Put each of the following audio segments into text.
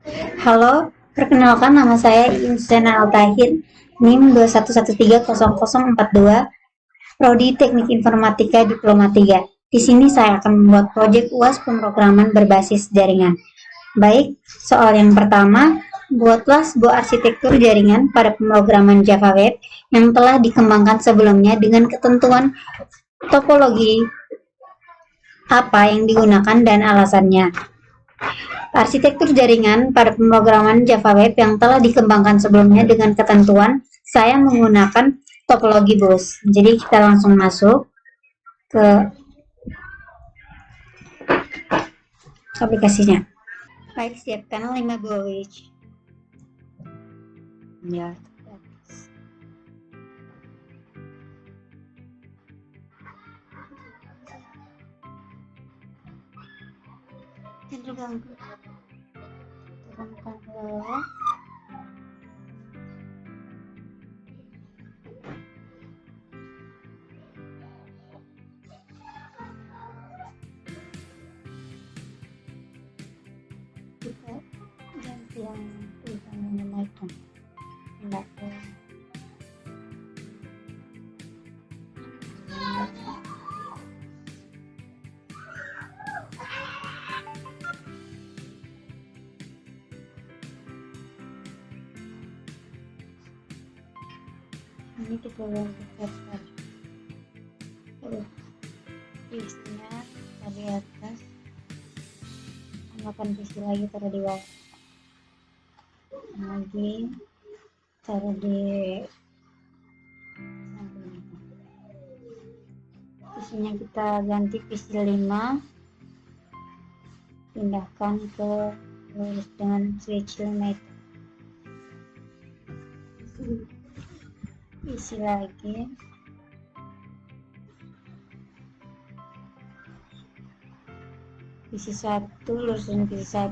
Halo, perkenalkan nama saya Insana Altahir, NIM 211300042, Prodi Teknik Informatika Diploma 3. Di sini saya akan membuat proyek UAS pemrograman berbasis jaringan. Baik, soal yang pertama, buatlah sebuah arsitektur jaringan pada pemrograman Java Web yang telah dikembangkan sebelumnya dengan ketentuan topologi apa yang digunakan dan alasannya. Arsitektur jaringan pada pemrograman Java Web yang telah dikembangkan sebelumnya dengan ketentuan saya menggunakan topologi bus. Jadi kita langsung masuk ke aplikasinya. Baik, siapkan 5 buah wedge. Ya. Turunkan ke bawah. Kita ganti yang tulisannya naikkan. Enggak ke ini kita ganti server. Visinya tadi atas, tambahkan visi lagi taruh di bawah. Lagi taruh di samping. Visinya kita ganti visi 5, pindahkan ke lurus dengan switch limit. Isi lagi. Visi 1 lurus dengan visi 1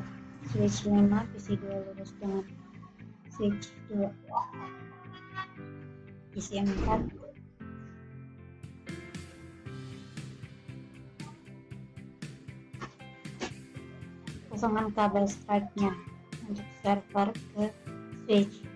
switch 5, visi 2 lurus dengan switch 2. Visi 4 kosongan kabel strike-nya untuk server ke switch.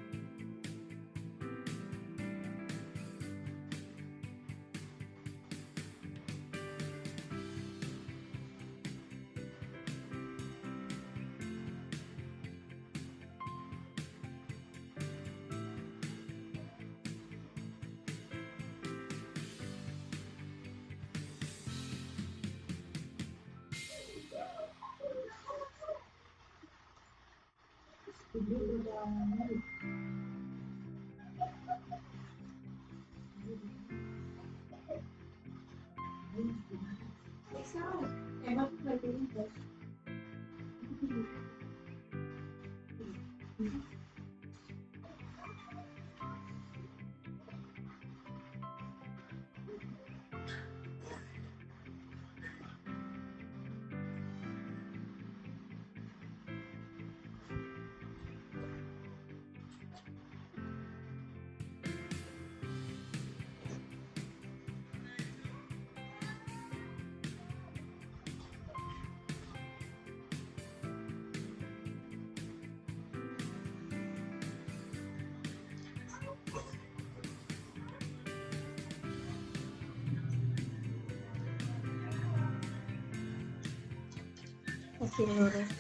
Kasih lurus.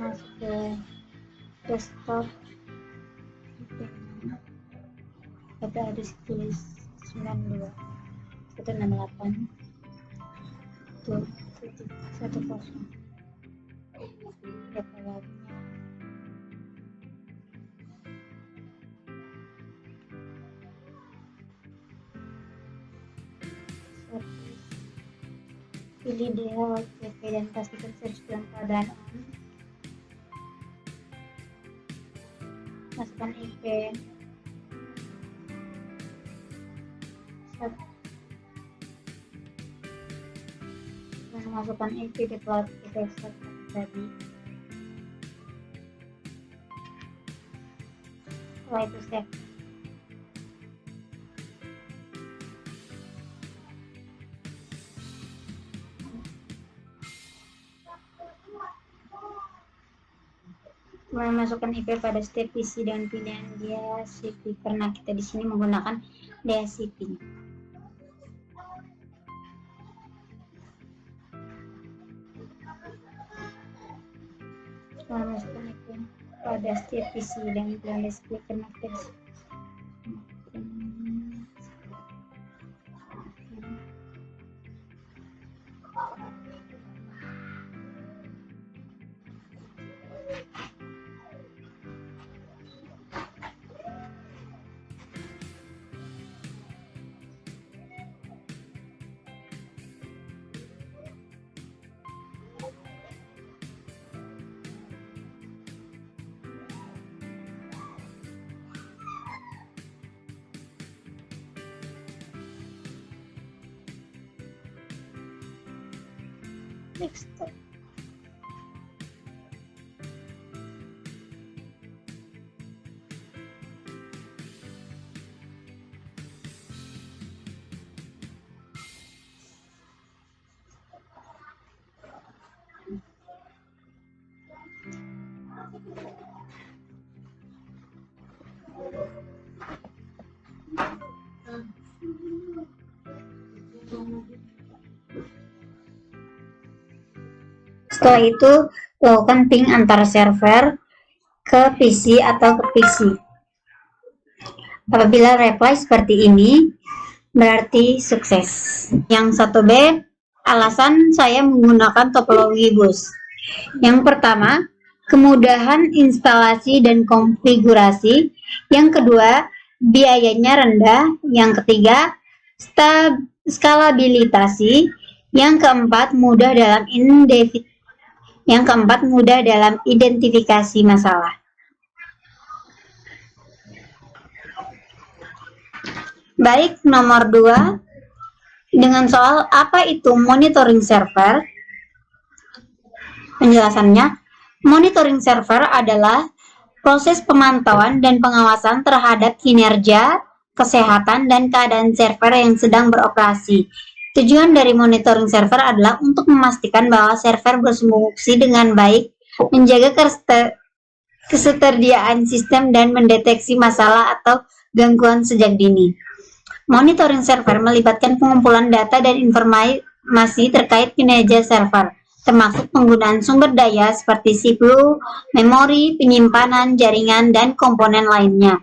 Masuk ke desktop, ada tulis 92 168 tuh 10 berapa lagi pilih default CP dan pastikan search dalam keadaan on. Masukkan IP Masukkan IP deploy server tadi. Setelah itu save. Memasukkan IP pada setiap PC dengan pilihan DHCP karena kita di sini menggunakan DHCP. Memasukkan IP pada setiap PC dengan pilihan DHCP karena kita di sini. Desktop. Setelah itu, lakukan ping antar server ke PC atau ke PC. Apabila reply seperti ini, berarti sukses. Yang 1B, alasan saya menggunakan topologi bus. Yang pertama, kemudahan instalasi dan konfigurasi. Yang kedua, biayanya rendah. Yang ketiga, skalabilitasi. Yang keempat, mudah dalam identifikasi masalah. Baik, nomor 2, dengan soal apa itu monitoring server? Penjelasannya, monitoring server adalah proses pemantauan dan pengawasan terhadap kinerja, kesehatan, dan keadaan server yang sedang beroperasi. Tujuan dari monitoring server adalah untuk memastikan bahwa server berfungsi dengan baik, menjaga ketersediaan sistem, dan mendeteksi masalah atau gangguan sejak dini. Monitoring server melibatkan pengumpulan data dan informasi terkait kinerja server, termasuk penggunaan sumber daya seperti CPU, memori, penyimpanan, jaringan, dan komponen lainnya.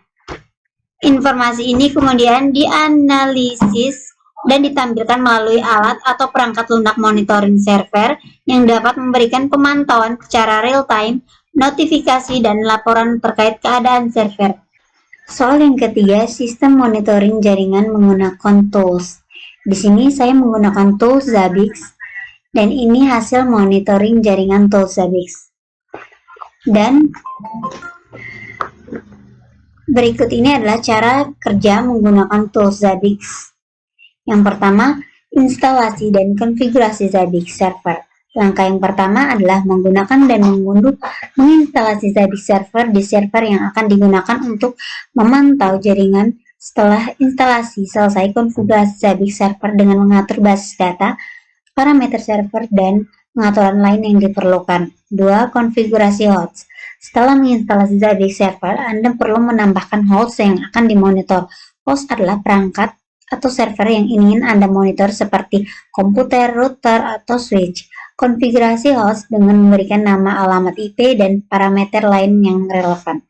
Informasi ini kemudian dianalisis dan ditampilkan melalui alat atau perangkat lunak monitoring server yang dapat memberikan pemantauan secara real-time, notifikasi, dan laporan terkait keadaan server. Soal yang ketiga, sistem monitoring jaringan menggunakan tools. Di sini saya menggunakan tools Zabbix, dan ini hasil monitoring jaringan tools Zabbix. Dan berikut ini adalah cara kerja menggunakan tools Zabbix. Yang pertama, instalasi dan konfigurasi Zabbix server. Langkah yang pertama adalah menggunakan dan menginstalasi Zabbix server di server yang akan digunakan untuk memantau jaringan. Setelah instalasi selesai, konfigurasi Zabbix server dengan mengatur basis data, parameter server, dan pengaturan lain yang diperlukan. 2. Konfigurasi host. Setelah menginstalasi Zabbix server, Anda perlu menambahkan host yang akan dimonitor. Host adalah perangkat atau server yang ingin Anda monitor seperti komputer, router, atau switch. Konfigurasi host dengan memberikan nama, alamat IP, dan parameter lain yang relevan.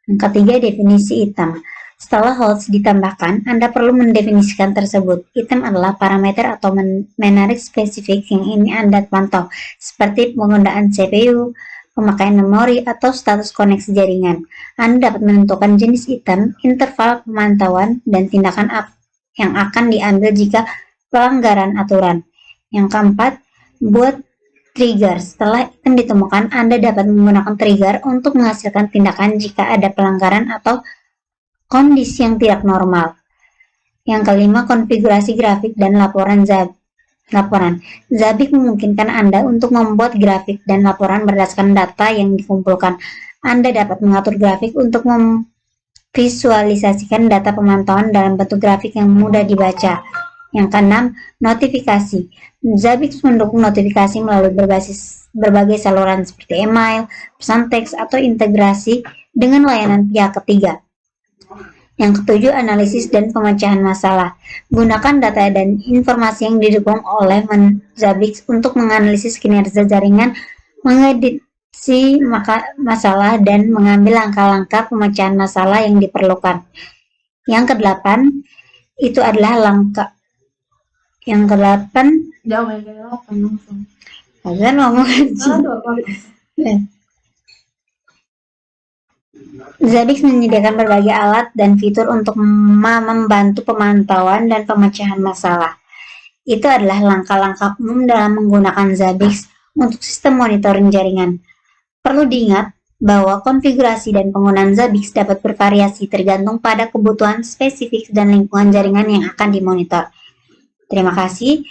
Yang ketiga, definisi item. Setelah host ditambahkan, Anda perlu mendefinisikan tersebut. Item adalah parameter atau menarik spesifik yang ingin Anda pantau, seperti penggunaan CPU, pemakaian memori, atau status koneksi jaringan. Anda dapat menentukan jenis item, interval pemantauan, dan tindakan yang akan diambil jika pelanggaran aturan. Yang keempat, buat trigger. Setelah item ditemukan, Anda dapat menggunakan trigger untuk menghasilkan tindakan jika ada pelanggaran atau kondisi yang tidak normal. Yang kelima, konfigurasi grafik dan laporan Zabbix memungkinkan Anda untuk membuat grafik dan laporan berdasarkan data yang dikumpulkan. Anda dapat mengatur grafik untuk memvisualisasikan data pemantauan dalam bentuk grafik yang mudah dibaca. Yang keenam, notifikasi. Zabbix mendukung notifikasi melalui berbagai saluran seperti email, pesan teks, atau integrasi dengan layanan pihak ketiga. Yang ketujuh, analisis dan pemecahan masalah. Gunakan data dan informasi yang didukung oleh Zabbix untuk menganalisis kinerja jaringan, mengedisi masalah, dan mengambil langkah-langkah pemecahan masalah yang diperlukan. Yang kedelapan, itu adalah langkah. Yang kedelapan, Jangan main langsung. kalian ngomong aja. Zabbix menyediakan berbagai alat dan fitur untuk membantu pemantauan dan pemecahan masalah. Itu adalah langkah-langkah umum dalam menggunakan Zabbix untuk sistem monitoring jaringan. Perlu diingat bahwa konfigurasi dan penggunaan Zabbix dapat bervariasi tergantung pada kebutuhan spesifik dan lingkungan jaringan yang akan dimonitor. Terima kasih.